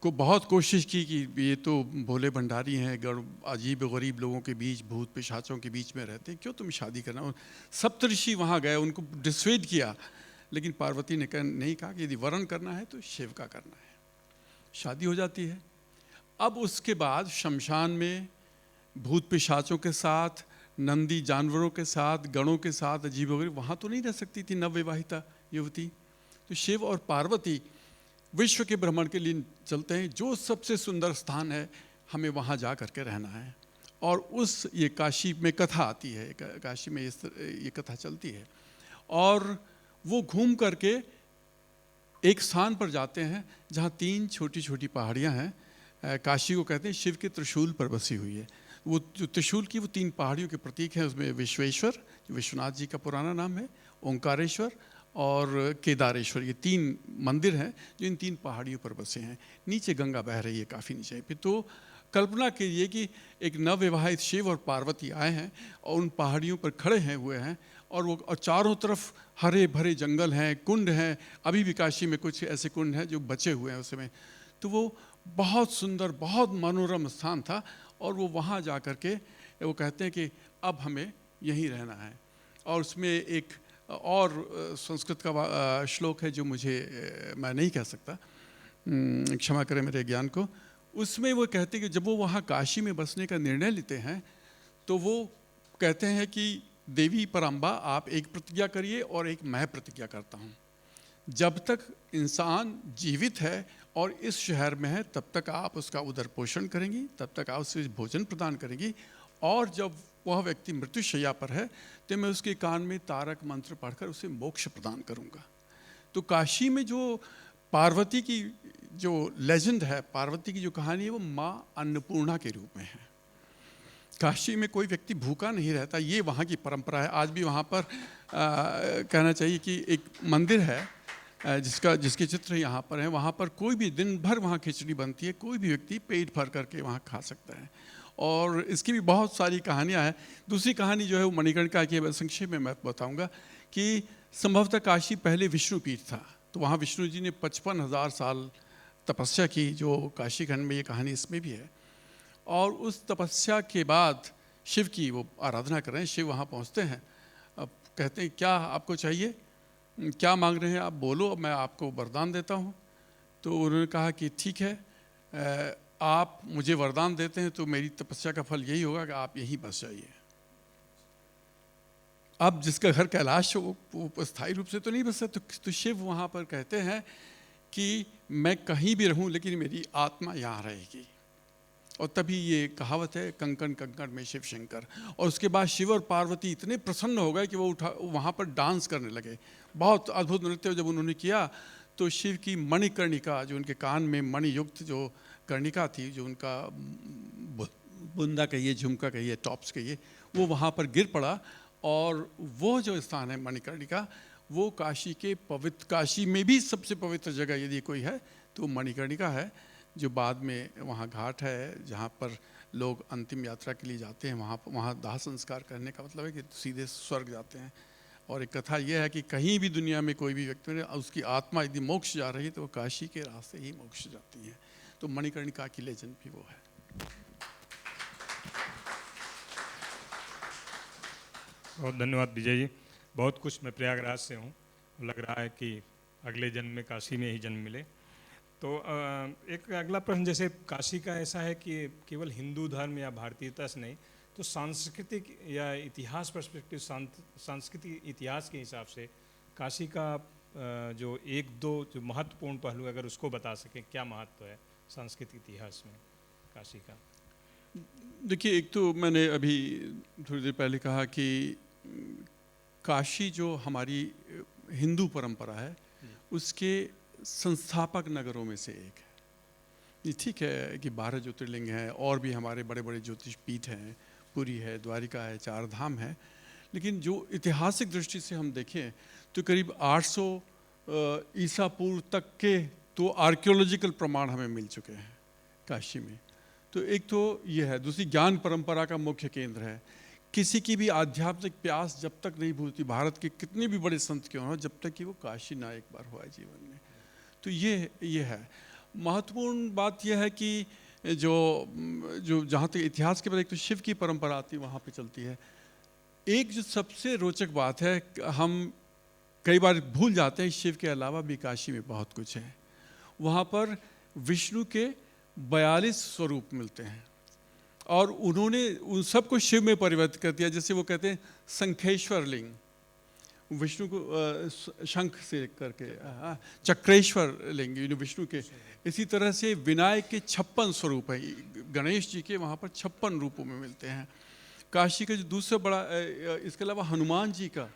को बहुत कोशिश की कि ये तो भोले भंडारी हैं, अजीब गरीब लोगों के बीच, भूत पिशाचों के बीच में रहते हैं, क्यों तुम शादी करना। सप्तऋषि वहाँ गए, उनको डिस्वेड किया, लेकिन पार्वती ने नहीं कहा कि यदि वरण करना है तो शिव का करना है। शादी हो जाती है। अब उसके बाद शमशान में भूत पिशाचों के साथ, नंदी जानवरों के साथ, गणों के साथ, अजीब गरीब, वहाँ तो नहीं रह सकती थी नवविवाहिता युवती। तो शिव और पार्वती विश्व के भ्रमण के लिए चलते हैं, जो सबसे सुंदर स्थान है हमें वहाँ जा करके रहना है। और उस ये काशी में कथा आती है, काशी में ये कथा चलती है और वो घूम करके एक स्थान पर जाते हैं जहाँ 3 छोटी छोटी पहाड़ियाँ हैं। काशी को कहते हैं शिव के त्रिशूल पर बसी हुई है। वो जो त्रिशूल की वो 3 पहाड़ियों के प्रतीक हैं, उसमें विश्वेश्वर जो विश्वनाथ जी का पुराना नाम है, ओंकारेश्वर और केदारेश्वर, ये 3 मंदिर हैं जो इन 3 पहाड़ियों पर बसे हैं। नीचे गंगा बह रही है काफ़ी नीचे पे। तो कल्पना कीजिए कि एक नवविवाहित शिव और पार्वती आए हैं और उन पहाड़ियों पर खड़े हैं हुए हैं और चारों तरफ हरे भरे जंगल हैं, कुंड हैं। अभी भी काशी में कुछ ऐसे कुंड हैं जो बचे हुए हैं उस समय। तो वो बहुत सुंदर, बहुत मनोरम स्थान था और वो वहाँ जा कर के वो कहते हैं कि अब हमें यहीं रहना है। और उसमें एक और संस्कृत का श्लोक है जो मैं नहीं कह सकता, क्षमा करें मेरे ज्ञान को। उसमें वो कहते हैं कि जब वो वहाँ काशी में बसने का निर्णय लेते हैं तो वो कहते हैं कि देवी परम्बा आप एक प्रतिज्ञा करिए और एक मैं प्रतिज्ञा करता हूँ। जब तक इंसान जीवित है और इस शहर में है तब तक आप उसका उदर पोषण करेंगी, तब तक आप उसे भोजन प्रदान करेंगी, और जब वह व्यक्ति मृत्युशैया पर है तो मैं उसके कान में तारक मंत्र पढ़कर उसे मोक्ष प्रदान करूँगा। तो काशी में जो पार्वती की जो लेजेंड है, पार्वती की जो कहानी है, वो माँ अन्नपूर्णा के रूप में है। काशी में कोई व्यक्ति भूखा नहीं रहता, ये वहाँ की परंपरा है। आज भी वहाँ पर कहना चाहिए कि एक मंदिर है जिसके चित्र यहाँ पर हैं। वहाँ पर कोई भी दिन भर वहाँ खिचड़ी बनती है, कोई भी व्यक्ति पेट भर करके वहाँ खा सकता है। और इसकी भी बहुत सारी कहानियाँ हैं। दूसरी कहानी जो है वो मणिकर्णिका की है, संक्षेप में मैं बताऊँगा कि संभवतः काशी पहले विष्णु पीठ था, तो वहाँ विष्णु जी ने 55,000 साल तपस्या की, जो काशी खंड में ये कहानी इसमें भी है। और उस तपस्या के बाद शिव की वो आराधना कर रहे हैं। शिव वहाँ पहुँचते हैं, अब कहते हैं क्या आपको चाहिए, क्या मांग रहे हैं आप, बोलो मैं आपको वरदान देता हूँ। तो उन्होंने कहा कि ठीक है, आप मुझे वरदान देते हैं तो मेरी तपस्या का फल यही होगा कि आप यहीं बस जाइए। अब जिसका घर कैलाश हो वो स्थायी रूप से तो नहीं बस सकता, तो शिव वहाँ पर कहते हैं कि मैं कहीं भी रहूं लेकिन मेरी आत्मा यहाँ रहेगी। और तभी ये कहावत है कंकण कंकण में शिव शंकर। और उसके बाद शिव और पार्वती इतने प्रसन्न हो गए कि वो वहाँ पर डांस करने लगे। बहुत अद्भुत नृत्य जब उन्होंने किया तो शिव की मणिकर्णिका, जो उनके कान में मणि युक्त जो कर्णिका थी, जो उनका बुंदा कहिए, झुमका कहिए, टॉप्स कहिए, वो वहाँ पर गिर पड़ा। और वो जो स्थान है मणिकर्णिका, वो काशी के पवित्र, काशी में भी सबसे पवित्र जगह यदि कोई है तो मणिकर्णिका है, जो बाद में वहाँ घाट है जहाँ पर लोग अंतिम यात्रा के लिए जाते हैं। वहाँ दाह संस्कार करने का मतलब है कि सीधे स्वर्ग जाते हैं। और एक कथा यह है कि कहीं भी दुनिया में कोई भी व्यक्ति, उसकी आत्मा यदि मोक्ष जा रही है तो वो काशी के रास्ते ही मोक्ष जाती है। तो मणिकर्णिका की लेजेंड भी वो है। बहुत धन्यवाद विजय जी। बहुत कुछ, मैं प्रयागराज से हूँ, लग रहा है कि अगले जन्म में काशी में ही जन्म मिले। तो एक अगला प्रश्न, जैसे काशी का ऐसा है कि केवल हिंदू धर्म या भारतीयता से नहीं, तो सांस्कृतिक या इतिहास पर्सपेक्टिव, सांस्कृतिक इतिहास के हिसाब से काशी का जो एक दो जो महत्वपूर्ण पहलू, अगर उसको बता सकें, क्या महत्व है सांस्कृतिक इतिहास में काशी का? देखिए, एक तो मैंने अभी थोड़ी देर पहले कहा कि काशी जो हमारी हिंदू परंपरा है उसके संस्थापक नगरों में से एक है। ये ठीक है कि 12 ज्योतिर्लिंग हैं और भी हमारे बड़े बड़े ज्योतिष पीठ हैं, पुरी है, द्वारिका है, 4 धाम है, लेकिन जो ऐतिहासिक दृष्टि से हम देखें तो करीब 800 ईसा पूर्व तक के तो आर्कियोलॉजिकल प्रमाण हमें मिल चुके हैं काशी में। तो एक तो ये है। दूसरी, ज्ञान परंपरा का मुख्य केंद्र है। किसी की भी आध्यात्मिक प्यास जब तक नहीं भूलती, भारत के कितने भी बड़े संत क्यों हो, जब तक कि वो काशी ना एक बार हुआ है जीवन में। तो ये है महत्वपूर्ण बात। यह है कि जो जहाँ तक इतिहास के बाद एक तो शिव की परंपरा आती है, वहाँ पे चलती है। एक जो सबसे रोचक बात है, हम कई बार भूल जाते हैं शिव के अलावा भी काशी में बहुत कुछ है। वहाँ पर विष्णु के 42 स्वरूप मिलते हैं और उन्होंने उन सबको शिव में परिवर्तित कर दिया। जैसे वो कहते हैं संखेश्वर लिंग, विष्णु को शंख से करके, चक्रेश्वर लिंग विष्णु के। इसी तरह से विनायक के 56 स्वरूप हैं, गणेश जी के वहाँ पर 56 रूपों में मिलते हैं। काशी का जो दूसरा बड़ा, इसके अलावा हनुमान जी का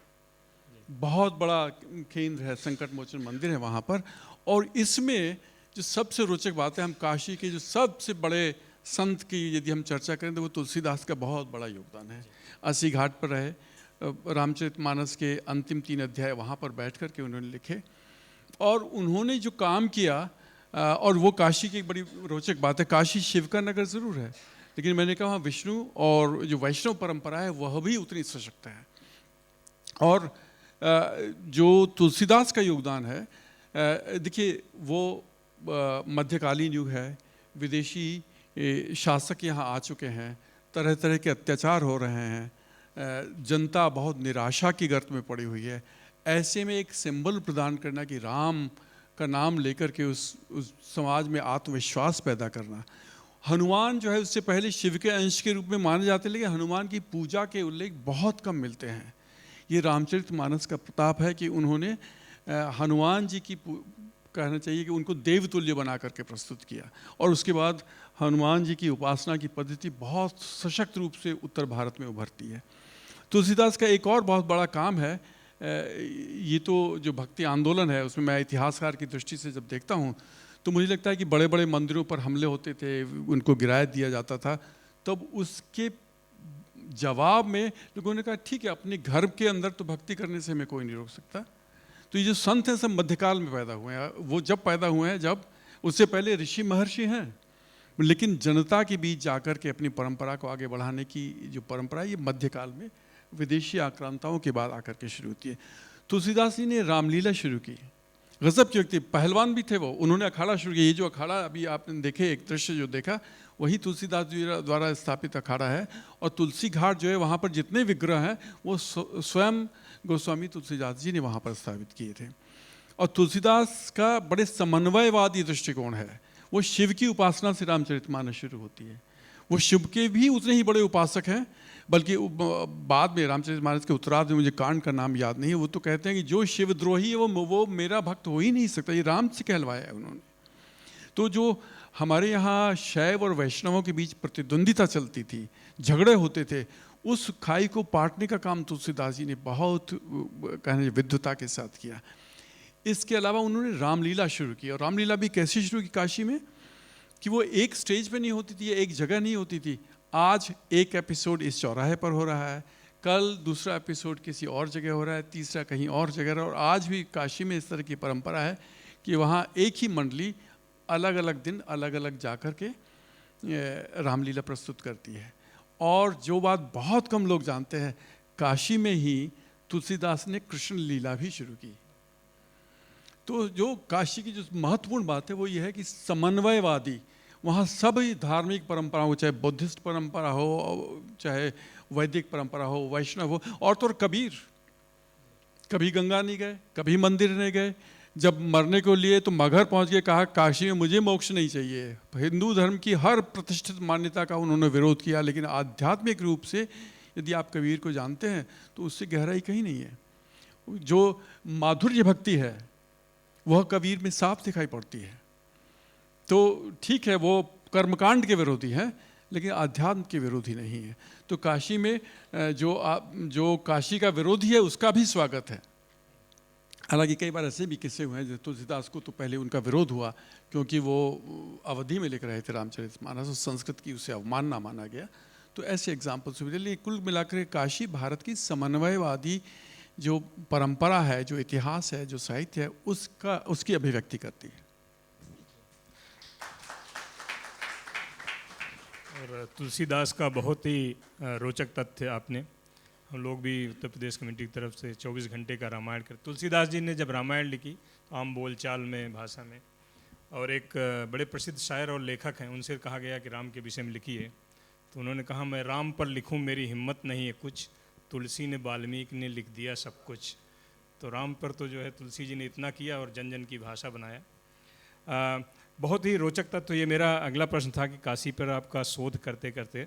बहुत बड़ा केंद्र है, संकट मोचन मंदिर है वहाँ पर। और इसमें जो सबसे रोचक बात है, हम काशी के जो सबसे बड़े संत की यदि हम चर्चा करें तो वो तुलसीदास का बहुत बड़ा योगदान है। 80 घाट पर रहे, रामचरितमानस के अंतिम 3 अध्याय वहाँ पर बैठ कर के उन्होंने लिखे और उन्होंने जो काम किया, और वो काशी की एक बड़ी रोचक बात है। काशी शिव का नगर ज़रूर है, लेकिन मैंने कहा विष्णु और जो वैष्णव परंपरा है वह भी उतनी सशक्त है। और जो तुलसीदास का योगदान है, देखिए वो मध्यकालीन युग है, विदेशी शासक यहाँ आ चुके हैं, तरह तरह के अत्याचार हो रहे हैं, जनता बहुत निराशा की गर्त में पड़ी हुई है। ऐसे में एक सिंबल प्रदान करना कि राम का नाम लेकर के उस समाज में आत्मविश्वास पैदा करना। हनुमान जो है उससे पहले शिव के अंश के रूप में माने जाते, लेकिन हनुमान की पूजा के उल्लेख बहुत कम मिलते हैं। ये रामचरितमानस का प्रताप है कि उन्होंने हनुमान जी की, कहना चाहिए कि उनको देवतुल्य बना करके प्रस्तुत किया। और उसके बाद हनुमान जी की उपासना की पद्धति बहुत सशक्त रूप से उत्तर भारत में उभरती है। तुलसीदास का एक और बहुत बड़ा काम है, ये तो जो भक्ति आंदोलन है उसमें मैं इतिहासकार की दृष्टि से जब देखता हूँ तो मुझे लगता है कि बड़े बड़े मंदिरों पर हमले होते थे, उनको गिराया दिया जाता था, तब उसके जवाब में लोगों ने कहा ठीक है, अपने घर के अंदर तो भक्ति करने से हमें कोई नहीं रोक सकता। तो ये जो संत हैं सब मध्यकाल में पैदा हुए हैं। वो जब पैदा हुए हैं जब उससे पहले ऋषि महर्षि हैं, लेकिन जनता के बीच जाकर के अपनी परंपरा को आगे बढ़ाने की जो परंपरा है ये मध्यकाल में विदेशी आक्रांताओं के बाद आकर के शुरू होती है। तुलसीदास जी ने रामलीला शुरू की। गजब के व्यक्ति, पहलवान भी थे वो। उन्होंने अखाड़ा शुरू किया। ये जो अखाड़ा अभी आपने देखे, एक दृश्य जो देखा, वही तुलसीदास जी द्वारा स्थापित अखाड़ा है। और तुलसी घाट जो है, वहाँ पर जितने विग्रह हैं वो स्वयं गोस्वामी तुलसीदास जी ने वहाँ पर स्थापित किए थे। और तुलसीदास का बड़े समन्वयवादी दृष्टिकोण है। वो शिव की उपासना से रामचरितमानस शुरू होती है। वो शिव के भी उतने ही बड़े उपासक हैं, बल्कि बाद में रामचरितमानस के उत्तरार्ध में, मुझे कांड का नाम याद नहीं है, वो तो कहते हैं कि जो शिवद्रोही है वो मेरा भक्त हो ही नहीं सकता, ये राम से कहलवाया है उन्होंने। तो जो हमारे यहाँ शैव और वैष्णवों के बीच प्रतिद्वंदिता चलती थी, झगड़े होते थे, उस खाई को पाटने का काम तुलसीदास जी ने बहुत कहने विद्वता के साथ किया। इसके अलावा उन्होंने रामलीला शुरू की। और रामलीला भी कैसे शुरू की काशी में, कि वो एक स्टेज पे नहीं होती थी, एक जगह नहीं होती थी। आज एक एपिसोड इस चौराहे पर हो रहा है, कल दूसरा एपिसोड किसी और जगह हो रहा है, तीसरा कहीं और जगह। और आज भी काशी में इस तरह की परंपरा है कि वहाँ एक ही मंडली अलग अलग दिन अलग अलग जाकर के रामलीला प्रस्तुत करती है। और जो बात बहुत कम लोग जानते हैं, काशी में ही तुलसीदास ने कृष्ण लीला भी शुरू की। तो जो काशी की जो महत्वपूर्ण बात है वो ये है कि समन्वयवादी, वहाँ सभी धार्मिक परंपराओं, चाहे बुद्धिस्ट परंपरा हो, चाहे वैदिक परंपरा हो, वैष्णव हो, और तो कबीर कभी गंगा नहीं गए, कभी मंदिर नहीं गए। जब मरने को लिए तो मगहर पहुंच के कहा काशी में मुझे मोक्ष नहीं चाहिए। हिंदू धर्म की हर प्रतिष्ठित मान्यता का उन्होंने विरोध किया, लेकिन आध्यात्मिक रूप से यदि आप कबीर को जानते हैं तो उससे गहराई कहीं नहीं है। जो माधुर्य भक्ति है वह कबीर में साफ दिखाई पड़ती है। तो ठीक है, वो कर्मकांड के विरोधी हैं, लेकिन आध्यात्म के विरोधी नहीं है। तो काशी में जो काशी का विरोधी है उसका भी स्वागत है। हालांकि कई बार ऐसे भी किस्से हुए हैं, जैसे तुलसीदास को तो पहले उनका विरोध हुआ क्योंकि वो अवधि में लिख रहे थे रामचरितमानस, और संस्कृत की उसे अवमानना माना गया। तो ऐसे एग्जाम्पल्स भी, लेकिन कुल मिलाकर काशी भारत की समन्वयवादी जो परंपरा है, जो इतिहास है, जो साहित्य है, उसकी अभिव्यक्ति करती है। और तुलसीदास का बहुत ही रोचक तथ्य आपने, हम लोग भी उत्तर प्रदेश कमेटी की तरफ से 24 घंटे का रामायण कर, तुलसीदास जी ने जब रामायण लिखी आम बोलचाल में, भाषा में, और एक बड़े प्रसिद्ध शायर और लेखक हैं, उनसे कहा गया कि राम के विषय में लिखिए, तो उन्होंने कहा मैं राम पर लिखूं मेरी हिम्मत नहीं है कुछ, तुलसी ने वाल्मीकि ने लिख दिया सब कुछ। तो राम पर तो जो है तुलसी जी ने इतना किया और जन जन की भाषा बनाया। बहुत ही रोचक तत्व। ये मेरा अगला प्रश्न था कि काशी पर आपका शोध करते करते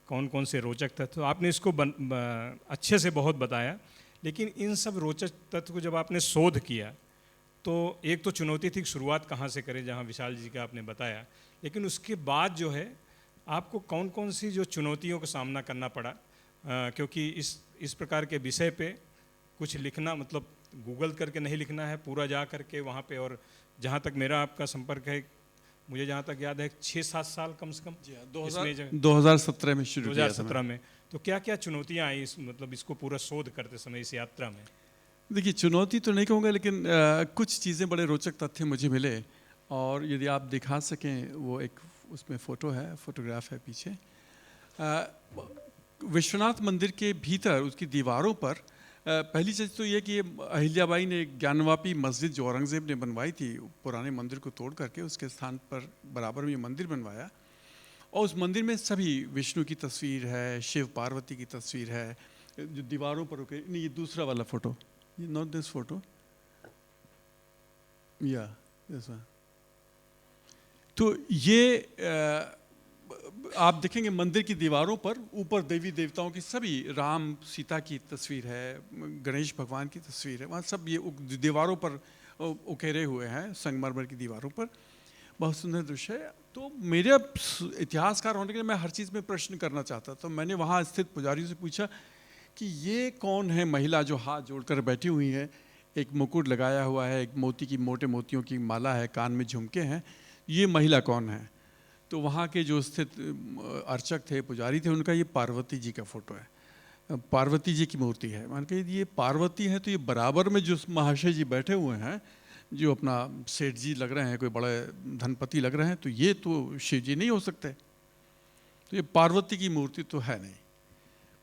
कौन कौन से रोचक तत्व, आपने इसको अच्छे से बहुत बताया, लेकिन इन सब रोचक तत्व को जब आपने शोध किया तो एक तो चुनौती थी शुरुआत कहाँ से करें, जहाँ विशाल जी का आपने बताया, लेकिन उसके बाद जो है आपको कौन कौन सी जो चुनौतियों का सामना करना पड़ा, क्योंकि इस प्रकार के विषय पे कुछ लिखना मतलब गूगल करके नहीं लिखना है, पूरा जा करके वहाँ पे। और जहाँ तक मेरा आपका संपर्क है, मुझे जहाँ तक याद है 6-7 साल कम से कम 2017 में शुरू किया था 2017 में। तो क्या क्या चुनौतियाँ आई मतलब इसको पूरा शोध करते समय इस यात्रा में? देखिए, चुनौती तो नहीं कहूँगा, लेकिन कुछ चीज़ें बड़े रोचक तथ्य मुझे मिले। और यदि आप दिखा सकें, वो एक उसमें फ़ोटो है, फोटोग्राफ है पीछे। विश्वनाथ मंदिर के भीतर उसकी दीवारों पर पहली चीज़ तो ये कि अहिल्याबाई ने ज्ञानवापी मस्जिद जो औरंगज़ेब ने बनवाई थी, पुराने मंदिर को तोड़ करके उसके स्थान पर बराबर में मंदिर बनवाया। और उस मंदिर में सभी विष्णु की तस्वीर है, शिव पार्वती की तस्वीर है, जो दीवारों पर नहीं, ये दूसरा वाला फ़ोटो, ये नॉट दिस फोटो, या दिस वन। तो ये आप देखेंगे मंदिर की दीवारों पर ऊपर देवी देवताओं की सभी, राम सीता की तस्वीर है, गणेश भगवान की तस्वीर है, वहाँ सब ये दीवारों पर उकेरे हुए हैं, संगमरमर की दीवारों पर। बहुत सुंदर दृश्य है। तो मेरे इतिहासकार होने के लिए मैं हर चीज़ में प्रश्न करना चाहता, तो मैंने वहाँ स्थित पुजारियों से पूछा कि ये कौन है महिला जो हाथ जोड़कर बैठी हुई है, एक मुकुट लगाया हुआ है, एक मोती की मोटे मोतियों की माला है, कान में झुमके हैं, ये महिला कौन है? तो वहाँ के जो स्थित अर्चक थे, पुजारी थे, उनका ये पार्वती जी का फोटो है, पार्वती जी की मूर्ति है। मान के ये पार्वती है, तो ये बराबर में जो महाशय जी बैठे हुए हैं, जो अपना सेठ जी लग रहे हैं, कोई बड़े धनपति लग रहे हैं, तो ये तो शिव जी नहीं हो सकते, तो ये पार्वती की मूर्ति तो है नहीं।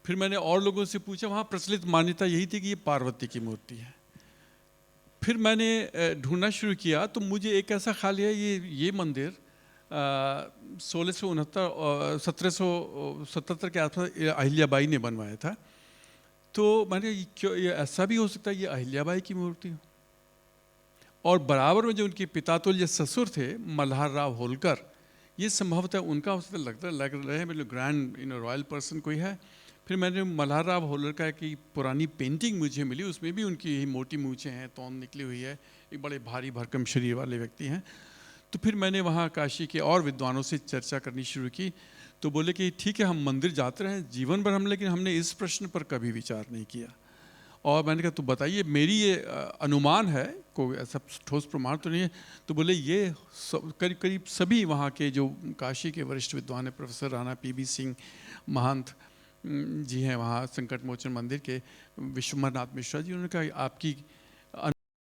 फिर मैंने और लोगों से पूछा, वहाँ प्रचलित मान्यता यही थी कि ये पार्वती की मूर्ति है। फिर मैंने ढूंढना शुरू किया तो मुझे एक ऐसा ख्याल है ये मंदिर 1777 के आसपास अहिल्याबाई ने बनवाया था। तो मैंने क्यों ये ऐसा भी हो सकता है ये अहिल्याबाई की मूर्ति हो। और बराबर में जो उनके पितातुल्य ससुर थे मल्हार राव होलकर, ये संभवतः उनका हो सकता लग रहे हैं मतलब ग्रैंड रॉयल पर्सन कोई है। फिर मैंने मल्हार राव होलकर की पुरानी पेंटिंग मुझे मिली, उसमें भी उनकी यही मोटी मूछें हैं, तौन निकली हुई है, एक बड़े भारी भरकम शरीर वाले व्यक्ति हैं। तो फिर मैंने वहाँ काशी के और विद्वानों से चर्चा करनी शुरू की, तो बोले कि ठीक है हम मंदिर जाते रहे जीवन भर हम, लेकिन हमने इस प्रश्न पर कभी विचार नहीं किया। और मैंने कहा तो बताइए, मेरी ये अनुमान है, कोई ऐसा ठोस प्रमाण तो नहीं है। तो बोले ये करीब करीब सभी वहाँ के जो काशी के वरिष्ठ विद्वान हैं, प्रोफेसर राणा पी.बी. सिंह महंत जी हैं वहाँ संकट मोचन मंदिर के, विश्वम्भर नाथ मिश्रा जी, उन्होंने कहा आपकी